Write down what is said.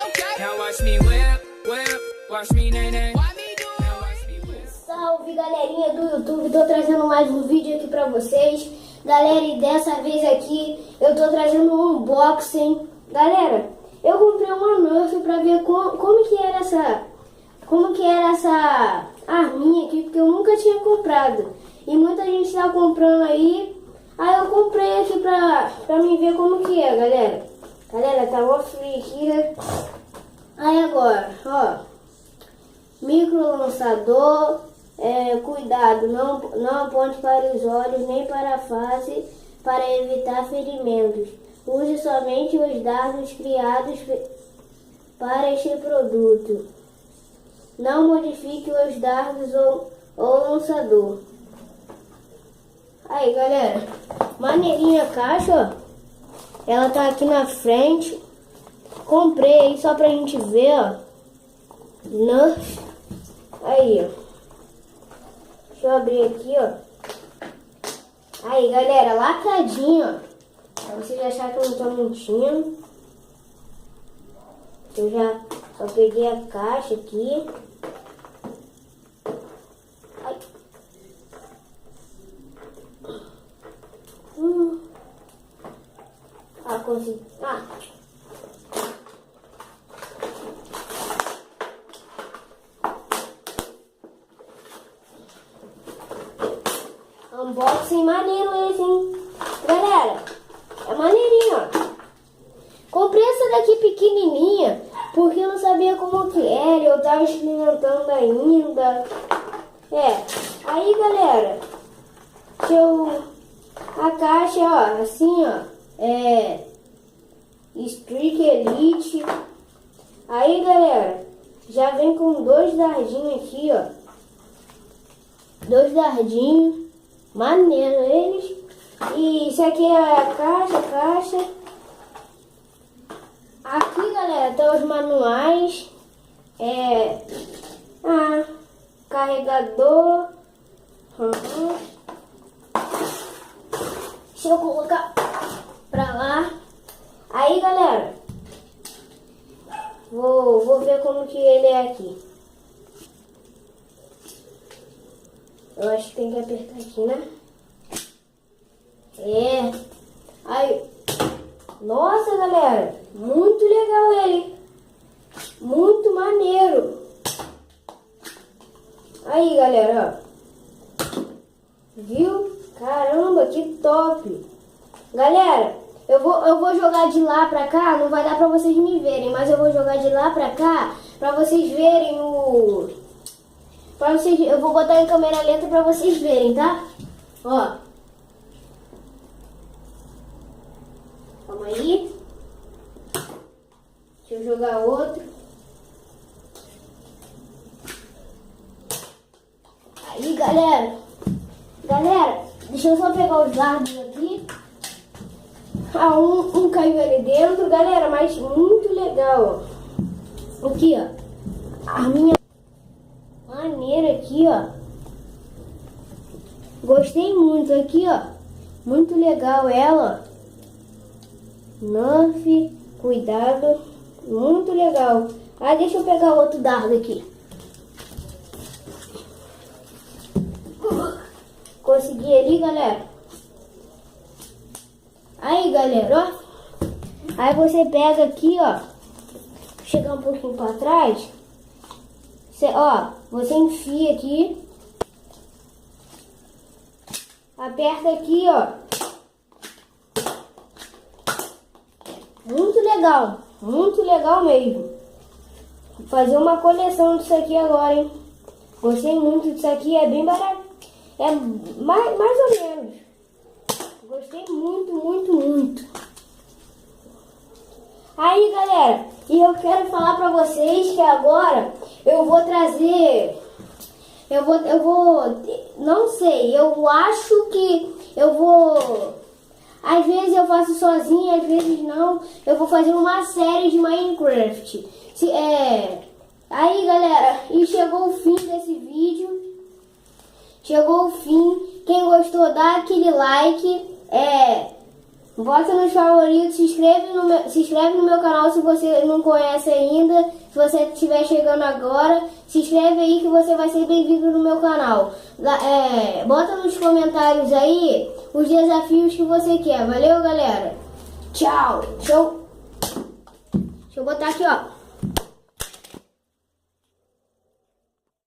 Now watch me whip, whip, watch me nay nay. Salve galerinha do YouTube, tô trazendo mais um vídeo aqui pra vocês. Galera, e dessa vez aqui eu tô trazendo um unboxing. Galera, eu comprei uma Nerf pra ver como que era essa arminha aqui, porque eu nunca tinha comprado. E muita gente tá comprando aí. Aí eu comprei aqui pra mim ver como que é, galera. Galera, tá mó frio aqui, né? Aí agora, ó. Micro lançador. Cuidado, não aponte para os olhos nem para a face para evitar ferimentos. Use somente os dardos criados para este produto. Não modifique os dardos ou lançador. Aí, galera, maneirinha a caixa, ó. Ela tá aqui na frente. Comprei aí só pra gente ver, ó. Nerf. Aí, ó. Deixa eu abrir aqui, ó. Aí, galera, lacradinho, ó. Pra vocês acharem que eu não tô mentindo. Eu já só peguei a caixa aqui. Ai. Consegui. Unboxing maneiro esse, hein? Galera, é maneirinho, ó. Comprei essa daqui pequenininha, porque eu não sabia como que era, eu tava experimentando ainda. Aí, galera, a caixa, ó, assim, ó, Streak Elite. Aí, galera, já vem com dois dardinhos aqui, ó. Dois dardinhos. Maneiro eles. E isso aqui é a caixa. Aqui, galera, tá os manuais. Carregador. Deixa eu colocar pra lá. Aí, galera, vou ver como que ele é aqui. Eu acho que tem que apertar aqui, né? Aí. Nossa, galera. Muito legal ele. Muito maneiro. Aí, galera, ó. Viu? Caramba, que top. Galera, eu vou jogar de lá pra cá. Não vai dar pra vocês me verem, mas eu vou jogar de lá pra cá pra vocês verem o... eu vou botar em câmera lenta pra vocês verem, tá? Ó. Calma aí. Deixa eu jogar outro. Aí, galera. Galera, deixa eu só pegar os dardos aqui. Um caiu ali dentro, galera, mas muito legal, ó. Aqui, ó. A minha... maneira aqui, ó. Gostei muito aqui, ó. Muito legal ela. Nerf, cuidado. Muito legal. Deixa eu pegar outro dardo aqui. Consegui ali, galera. Aí, galera, ó. Aí você pega aqui, ó. Chegar um pouquinho pra trás. Você enfia aqui, aperta aqui, ó. Muito legal mesmo. Vou fazer uma coleção disso aqui agora, hein? Gostei muito disso aqui, é bem barato. É mais ou menos. Gostei muito. Aí, galera, e eu quero falar pra vocês que agora eu vou trazer, não sei, eu acho que eu vou, às vezes eu faço sozinha, às vezes não, eu vou fazer uma série de Minecraft. Aí, galera, e chegou o fim desse vídeo, quem gostou dá aquele like, Bota nos favoritos, se inscreve no meu canal se você não conhece ainda. Se você estiver chegando agora, se inscreve aí que você vai ser bem-vindo no meu canal. Bota nos comentários aí os desafios que você quer. Valeu, galera? Tchau! Deixa eu botar aqui, ó.